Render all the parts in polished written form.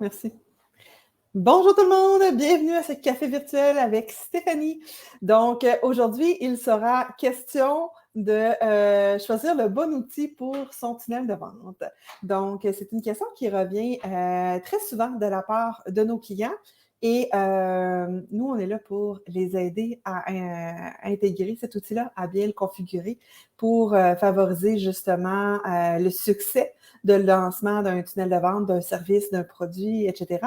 Merci. Bonjour tout le monde, bienvenue à ce café virtuel avec Stéphanie. Donc, aujourd'hui, il sera question de choisir le bon outil pour son tunnel de vente. Donc, c'est une question qui revient très souvent de la part de nos clients et nous, on est là pour les aider à intégrer cet outil-là, à bien le configurer pour favoriser justement le succès de lancement d'un tunnel de vente, d'un service, d'un produit, etc.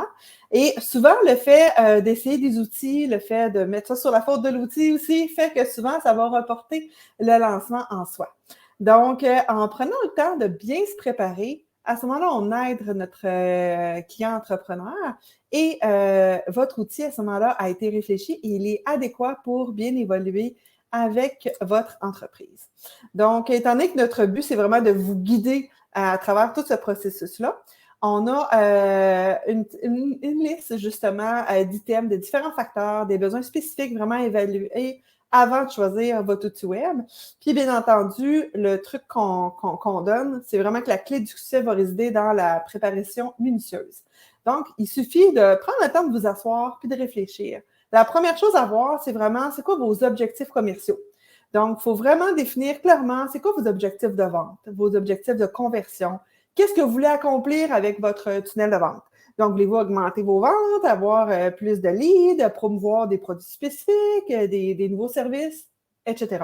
Et souvent, le fait d'essayer des outils, le fait de mettre ça sur la faute de l'outil aussi, fait que souvent, ça va reporter le lancement en soi. Donc, en prenant le temps de bien se préparer, à ce moment-là, on aide notre client entrepreneur et votre outil, à ce moment-là, a été réfléchi et il est adéquat pour bien évoluer avec votre entreprise. Donc, étant donné que notre but, c'est vraiment de vous guider à travers tout ce processus-là, on a une liste justement d'items, de différents facteurs, des besoins spécifiques vraiment évalués avant de choisir votre outil web. Puis bien entendu, le truc qu'on donne, c'est vraiment que la clé du succès va résider dans la préparation minutieuse. Donc, il suffit de prendre le temps de vous asseoir puis de réfléchir. La première chose à voir, c'est vraiment, c'est quoi vos objectifs commerciaux? Donc, il faut vraiment définir clairement, c'est quoi vos objectifs de vente, vos objectifs de conversion. Qu'est-ce que vous voulez accomplir avec votre tunnel de vente? Donc, voulez-vous augmenter vos ventes, avoir plus de leads, promouvoir des produits spécifiques, des nouveaux services, etc.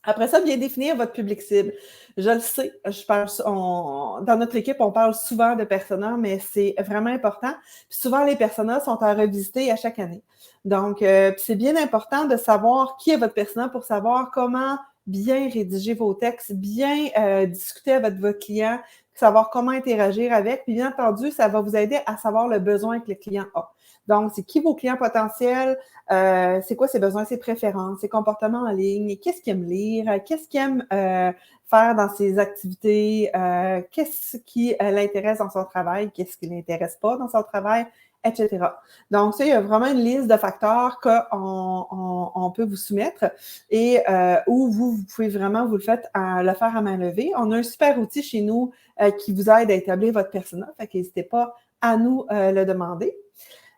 Après ça, bien définir votre public cible. Je le sais, dans notre équipe, on parle souvent de personas, mais c'est vraiment important. Puis souvent, les personas sont à revisiter à chaque année. Donc, c'est bien important de savoir qui est votre persona pour savoir comment bien rédiger vos textes, bien discuter avec votre client, savoir comment interagir avec. Puis bien entendu, ça va vous aider à savoir le besoin que le client a. Donc, c'est qui vos clients potentiels, c'est quoi ses besoins, ses préférences, ses comportements en ligne, qu'est-ce qu'il aime lire, qu'est-ce qu'il aime faire dans ses activités, qu'est-ce qui l'intéresse dans son travail, qu'est-ce qui ne l'intéresse pas dans son travail, etc. Donc, ça, il y a vraiment une liste de facteurs qu'on peut vous soumettre et où vous pouvez vraiment vous le faire à main levée. On a un super outil chez nous qui vous aide à établir votre persona, fait qu'hésitez pas à nous le demander.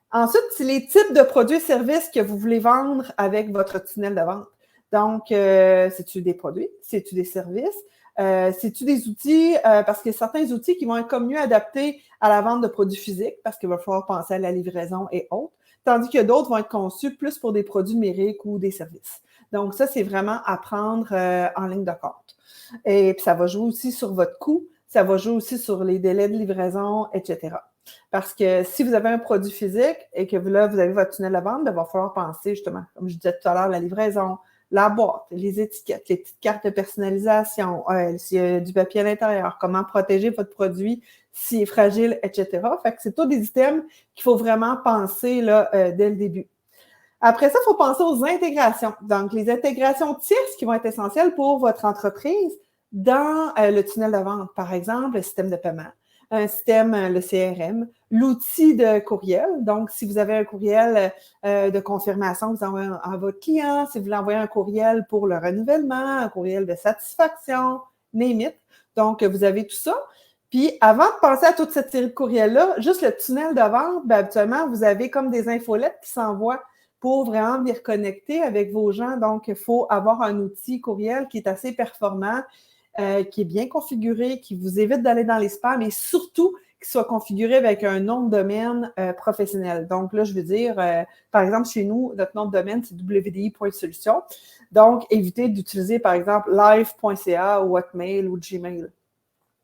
Ensuite, c'est les types de produits et services que vous voulez vendre avec votre tunnel de vente. Donc, c'est-tu des produits? C'est-tu des services? C'est-tu des outils? Parce qu'il y a certains outils qui vont être comme mieux adaptés à la vente de produits physiques parce qu'il va falloir penser à la livraison et autres, tandis que d'autres vont être conçus plus pour des produits numériques ou des services. Donc, ça, c'est vraiment à prendre en ligne de compte. Et puis, ça va jouer aussi sur votre coût, ça va jouer aussi sur les délais de livraison, etc. Parce que si vous avez un produit physique et que là, vous avez votre tunnel de vente, il va falloir penser justement, comme je disais tout à l'heure, la livraison, la boîte, les étiquettes, les petites cartes de personnalisation, s'il y a du papier à l'intérieur, comment protéger votre produit s'il est fragile, etc. Fait que c'est tous des items qu'il faut vraiment penser là, dès le début. Après ça, il faut penser aux intégrations. Donc, les intégrations tierces qui vont être essentielles pour votre entreprise dans le tunnel de vente. Par exemple, le système de paiement, un système, le CRM, l'outil de courriel. Donc, si vous avez un courriel de confirmation que vous envoyez à votre client, si vous voulez envoyer un courriel pour le renouvellement, un courriel de satisfaction, name it. Donc, vous avez tout ça. Puis, avant de penser à toute cette série de courriels-là, juste le tunnel de vente, bien, habituellement, vous avez comme des infolettes qui s'envoient pour vraiment venir connecter avec vos gens. Donc, il faut avoir un outil courriel qui est assez performant, qui est bien configuré, qui vous évite d'aller dans les spams et surtout qui soit configuré avec un nom de domaine professionnel. Donc là, je veux dire, par exemple, chez nous, notre nom de domaine, c'est wdi.solution. Donc, évitez d'utiliser, par exemple, live.ca ou Hotmail ou Gmail.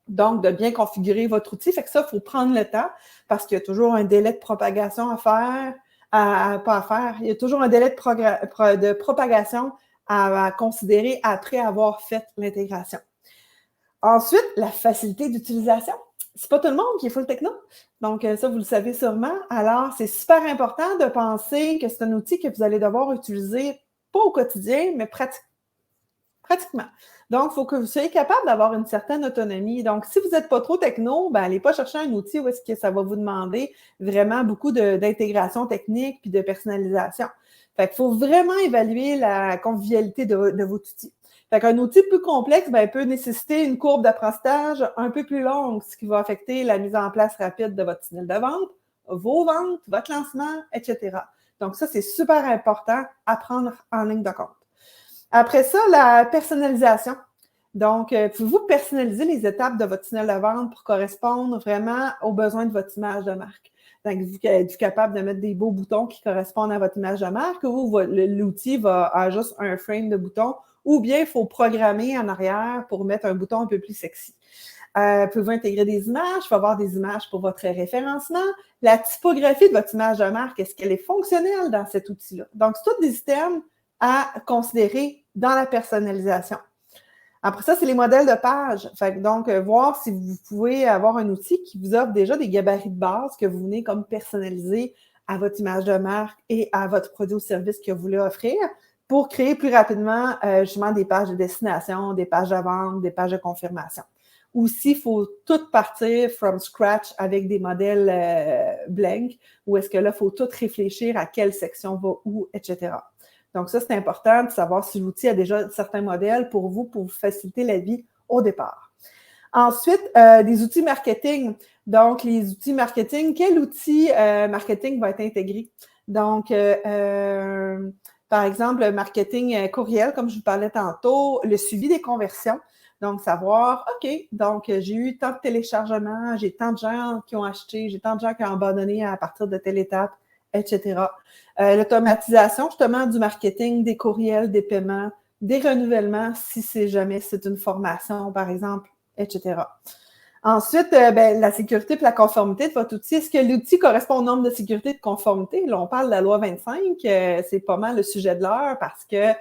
Donc, de bien configurer votre outil. Fait que ça, il faut prendre le temps parce qu'il y a toujours un délai de propagation à faire. Pas à faire. Il y a toujours un délai de propagation à considérer après avoir fait l'intégration. Ensuite, la facilité d'utilisation. C'est pas tout le monde qui est full techno. Donc, ça, vous le savez sûrement. Alors, c'est super important de penser que c'est un outil que vous allez devoir utiliser, pas au quotidien, mais pratiquement. Donc, il faut que vous soyez capable d'avoir une certaine autonomie. Donc, si vous n'êtes pas trop techno, ben, allez pas chercher un outil où est-ce que ça va vous demander vraiment beaucoup d'intégration technique puis de personnalisation. Fait qu'il faut vraiment évaluer la convivialité de votre outil. Fait qu'un outil plus complexe peut nécessiter une courbe d'apprentissage un peu plus longue, ce qui va affecter la mise en place rapide de votre tunnel de vente, vos ventes, votre lancement, etc. Donc ça, c'est super important à prendre en ligne de compte. Après ça, la personnalisation. Donc, pouvez-vous personnaliser les étapes de votre tunnel de vente pour correspondre vraiment aux besoins de votre image de marque? Donc, êtes-vous capable de mettre des beaux boutons qui correspondent à votre image de marque ou l'outil va avoir juste un frame de boutons ou bien il faut programmer en arrière pour mettre un bouton un peu plus sexy. Pouvez-vous intégrer des images? Il faut avoir des images pour votre référencement. La typographie de votre image de marque, est-ce qu'elle est fonctionnelle dans cet outil-là? Donc, c'est tous des items à considérer dans la personnalisation. Après ça, c'est les modèles de page. Donc, voir si vous pouvez avoir un outil qui vous offre déjà des gabarits de base que vous venez comme personnaliser à votre image de marque et à votre produit ou service que vous voulez offrir pour créer plus rapidement justement des pages de destination, des pages de vente, des pages de confirmation. Ou s'il faut tout partir from scratch avec des modèles blank, ou est-ce que là, il faut tout réfléchir à quelle section va où, etc. Donc, ça, c'est important de savoir si l'outil a déjà certains modèles pour vous faciliter la vie au départ. Ensuite, des outils marketing. Donc, les outils marketing, quel outil marketing va être intégré? Donc, par exemple, le marketing courriel, comme je vous parlais tantôt, le suivi des conversions. Donc, savoir, OK, donc j'ai eu tant de téléchargements, j'ai tant de gens qui ont acheté, j'ai tant de gens qui ont abandonné à partir de telle étape, etc. L'automatisation, justement, du marketing, des courriels, des paiements, des renouvellements, si c'est une formation, par exemple, etc. Ensuite, la sécurité et la conformité de votre outil. Est-ce que l'outil correspond aux normes de sécurité et de conformité? Là, on parle de la loi 25, c'est pas mal le sujet de l'heure parce que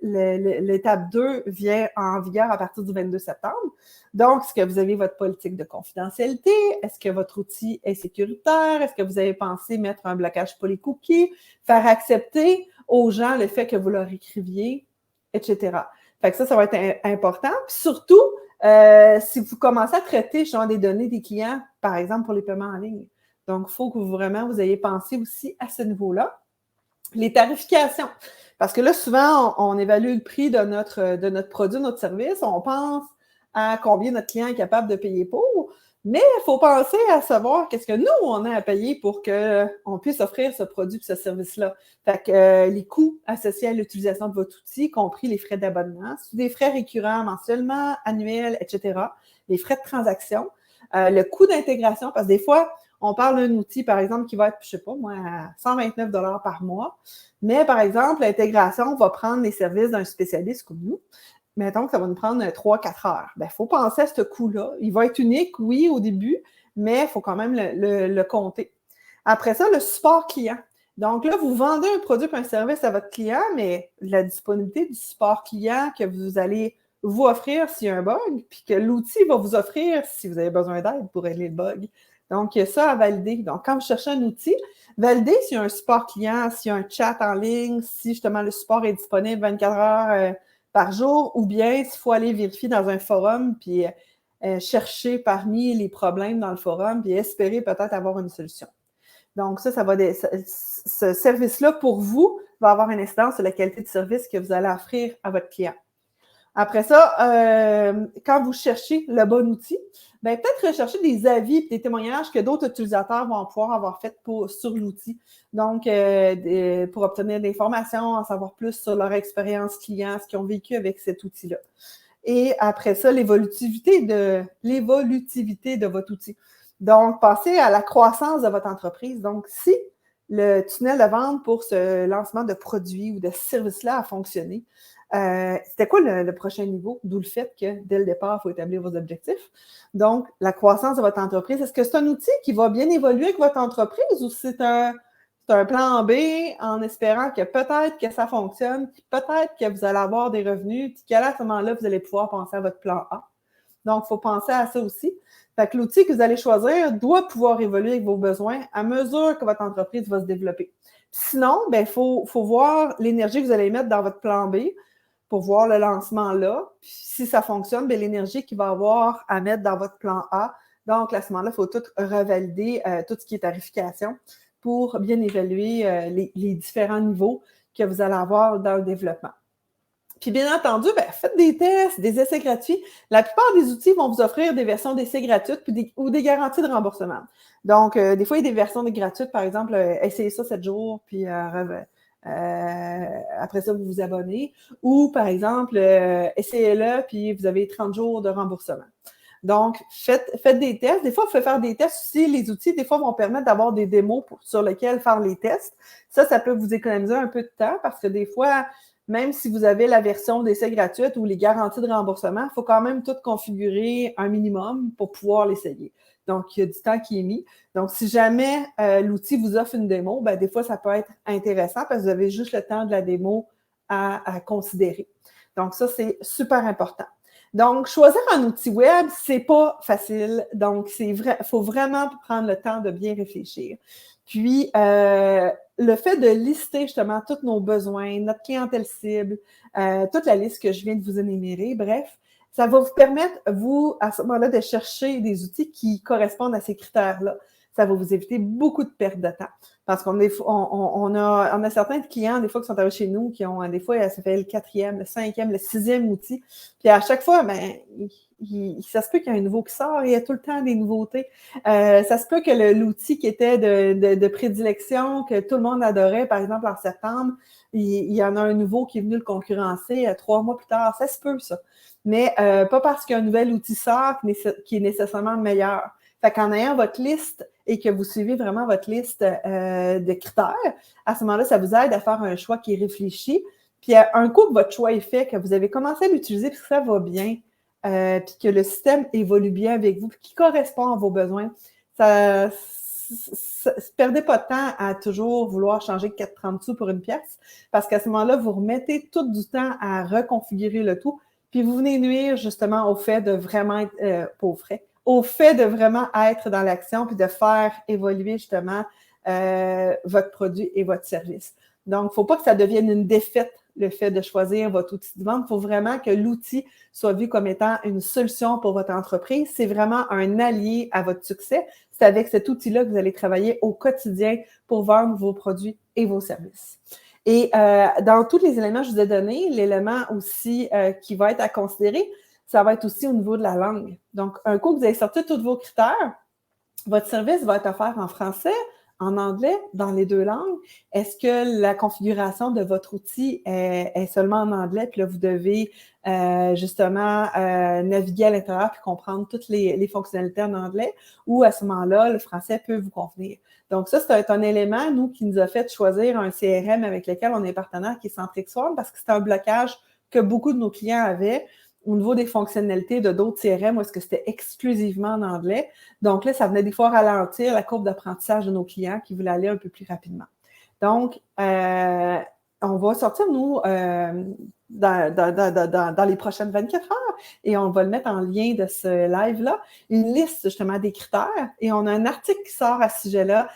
l'étape 2 vient en vigueur à partir du 22 septembre. Donc, est-ce que vous avez votre politique de confidentialité? Est-ce que votre outil est sécuritaire? Est-ce que vous avez pensé mettre un blocage pour les cookies? Faire accepter aux gens le fait que vous leur écriviez, etc. Fait que ça va être important. Puis surtout, si vous commencez à traiter genre, des données des clients, par exemple pour les paiements en ligne. Donc, il faut que vous ayez pensé aussi à ce niveau-là. Les tarifications. Parce que là, souvent, on évalue le prix de notre produit, notre service. On pense à combien notre client est capable de payer pour. Mais il faut penser à savoir qu'est-ce que nous, on a à payer pour qu'on puisse offrir ce produit et ce service-là. Fait que les coûts associés à l'utilisation de votre outil, y compris les frais d'abonnement, des frais récurrents mensuellement, annuels, etc., les frais de transaction, le coût d'intégration, parce que des fois, on parle d'un outil, par exemple, qui va être, je ne sais pas moi, à 129 $ par mois, mais par exemple, l'intégration va prendre les services d'un spécialiste comme nous. Mettons que ça va nous prendre 3-4 heures. Il faut penser à ce coût-là. Il va être unique, oui, au début, mais il faut quand même le compter. Après ça, le support client. Donc là, vous vendez un produit ou un service à votre client, mais la disponibilité du support client que vous allez vous offrir s'il y a un bug, puis que l'outil va vous offrir si vous avez besoin d'aide pour régler le bug. Donc, il y a ça à valider. Donc, quand vous cherchez un outil, validez s'il y a un support client, s'il y a un chat en ligne, si justement le support est disponible 24 heures par jour, ou bien s'il faut aller vérifier dans un forum, puis chercher parmi les problèmes dans le forum, puis espérer peut-être avoir une solution. Donc, ce service-là, pour vous, va avoir une incidence sur la qualité de service que vous allez offrir à votre client. Après ça, quand vous cherchez le bon outil, peut-être rechercher des avis et des témoignages que d'autres utilisateurs vont pouvoir avoir fait sur l'outil. Donc, pour obtenir des informations, en savoir plus sur leur expérience client, ce qu'ils ont vécu avec cet outil-là. Et après ça, l'évolutivité de votre outil. Donc, passez à la croissance de votre entreprise. Donc, si le tunnel de vente pour ce lancement de produits ou de services-là a fonctionné, c'était quoi le prochain niveau? D'où le fait que, dès le départ, il faut établir vos objectifs. Donc, la croissance de votre entreprise, est-ce que c'est un outil qui va bien évoluer avec votre entreprise ou c'est un plan B en espérant que peut-être que ça fonctionne, puis peut-être que vous allez avoir des revenus, puis qu'à ce moment-là, vous allez pouvoir penser à votre plan A. Donc, il faut penser à ça aussi. Fait que l'outil que vous allez choisir doit pouvoir évoluer avec vos besoins à mesure que votre entreprise va se développer. Sinon, il faut voir l'énergie que vous allez mettre dans votre plan B pour voir le lancement là. Puis, si ça fonctionne, l'énergie qu'il va avoir à mettre dans votre plan A. Donc, à ce moment-là, il faut tout revalider, tout ce qui est tarification pour bien évaluer les différents niveaux que vous allez avoir dans le développement. Puis bien entendu, faites des tests, des essais gratuits. La plupart des outils vont vous offrir des versions d'essais gratuites ou des garanties de remboursement. Donc, des fois, il y a des versions gratuites, par exemple, essayez ça 7 jours, puis après ça, vous vous abonnez. Ou, par exemple, essayez-le, puis vous avez 30 jours de remboursement. Donc, faites des tests. Des fois, vous pouvez faire des tests aussi. Les outils, des fois, vont permettre d'avoir des démos sur lesquels faire les tests. Ça peut vous économiser un peu de temps parce que des fois, même si vous avez la version d'essai gratuite ou les garanties de remboursement, il faut quand même tout configurer un minimum pour pouvoir l'essayer. Donc, il y a du temps qui est mis. Donc, si jamais l'outil vous offre une démo, des fois, ça peut être intéressant parce que vous avez juste le temps de la démo à considérer. Donc, ça, c'est super important. Donc, choisir un outil web, c'est pas facile. Donc, faut vraiment prendre le temps de bien réfléchir. Puis, le fait de lister justement tous nos besoins, notre clientèle cible, toute la liste que je viens de vous énumérer, bref, ça va vous permettre, vous, à ce moment-là, de chercher des outils qui correspondent à ces critères-là. Ça va vous éviter beaucoup de perte de temps. Parce qu'on a certains clients, des fois, qui sont arrivés chez nous, qui ont, des fois, ça fait le 4e, le 5e, le 6e outil. Puis à chaque fois, ça se peut qu'il y ait un nouveau qui sort, il y a tout le temps des nouveautés. Ça se peut que l'outil qui était de prédilection, que tout le monde adorait, par exemple, en septembre, il y en a un nouveau qui est venu le concurrencer 3 mois plus tard. Ça se peut, ça. Mais pas parce qu'un nouvel outil sort qui est nécessairement meilleur. Fait qu'en ayant votre liste et que vous suivez vraiment votre liste de critères, à ce moment-là, ça vous aide à faire un choix qui est réfléchi. Puis un coup que votre choix est fait, que vous avez commencé à l'utiliser, puis que ça va bien, puis que le système évolue bien avec vous, puis qui correspond à vos besoins, perdez pas de temps à toujours vouloir changer 4,30 sous pour une pièce, parce qu'à ce moment-là, vous remettez tout du temps à reconfigurer le tout, puis vous venez nuire justement au fait de vraiment être au fait de vraiment être dans l'action puis de faire évoluer justement votre produit et votre service. Donc, il ne faut pas que ça devienne une défaite, le fait de choisir votre outil de vente. Il faut vraiment que l'outil soit vu comme étant une solution pour votre entreprise. C'est vraiment un allié à votre succès. C'est avec cet outil-là que vous allez travailler au quotidien pour vendre vos produits et vos services. Et dans tous les éléments que je vous ai donnés, l'élément aussi qui va être à considérer, ça va être aussi au niveau de la langue. Donc, un coup que vous avez sorti tous vos critères, votre service va être offert en français, en anglais, dans les 2 langues. Est-ce que la configuration de votre outil est seulement en anglais, puis là, vous devez justement naviguer à l'intérieur puis comprendre toutes les fonctionnalités en anglais, ou à ce moment-là, le français peut vous convenir. Donc ça, c'est un élément, nous, qui nous a fait choisir un CRM avec lequel on est partenaire, qui est Centric Swarm, parce que c'est un blocage que beaucoup de nos clients avaient au niveau des fonctionnalités de d'autres CRM où est-ce que c'était exclusivement en anglais. Donc là, ça venait des fois ralentir la courbe d'apprentissage de nos clients qui voulaient aller un peu plus rapidement. Donc, on va sortir, nous, dans les prochaines 24 heures, et on va le mettre en lien de ce live-là, une liste justement des critères, et on a un article qui sort à ce sujet-là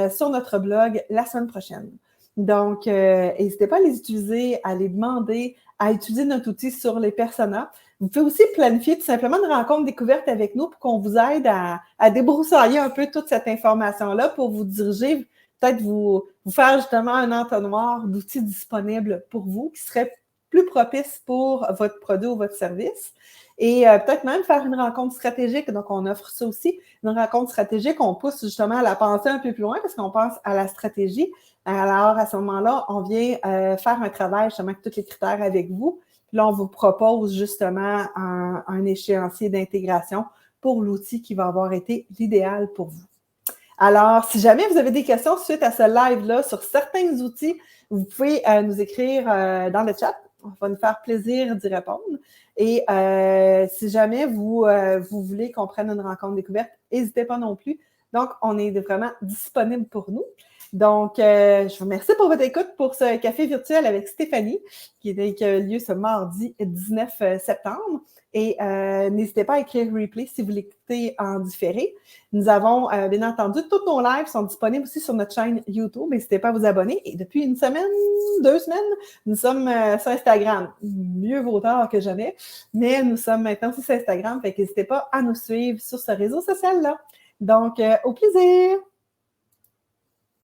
sur notre blog la semaine prochaine. Donc, n'hésitez pas à les utiliser, à les demander, à utiliser notre outil sur les personas. Vous pouvez aussi planifier tout simplement une rencontre découverte avec nous pour qu'on vous aide à débroussailler un peu toute cette information-là pour vous diriger, peut-être vous faire justement un entonnoir d'outils disponibles pour vous qui serait plus propice pour votre produit ou votre service. Et peut-être même faire une rencontre stratégique. Donc, on offre ça aussi. Une rencontre stratégique, on pousse justement à la penser un peu plus loin parce qu'on pense à la stratégie. Alors, à ce moment-là, on vient faire un travail justement avec tous les critères avec vous. Puis là, on vous propose justement un échéancier d'intégration pour l'outil qui va avoir été l'idéal pour vous. Alors, si jamais vous avez des questions suite à ce live-là sur certains outils, vous pouvez nous écrire dans le chat. On va nous faire plaisir d'y répondre. Et si jamais vous voulez qu'on prenne une rencontre découverte, n'hésitez pas non plus. Donc, on est vraiment disponible pour nous. Donc, je vous remercie pour votre écoute pour ce café virtuel avec Stéphanie, qui a lieu ce mardi 19 septembre. Et n'hésitez pas à écrire replay si vous l'écoutez en différé. Nous avons, bien entendu, tous nos lives sont disponibles aussi sur notre chaîne YouTube. N'hésitez pas à vous abonner. Et depuis une semaine, 2 semaines, nous sommes sur Instagram. Mieux vaut tard que jamais. Mais nous sommes maintenant aussi sur Instagram. Fait qu'n'hésitez pas à nous suivre sur ce réseau social-là. Donc, au plaisir!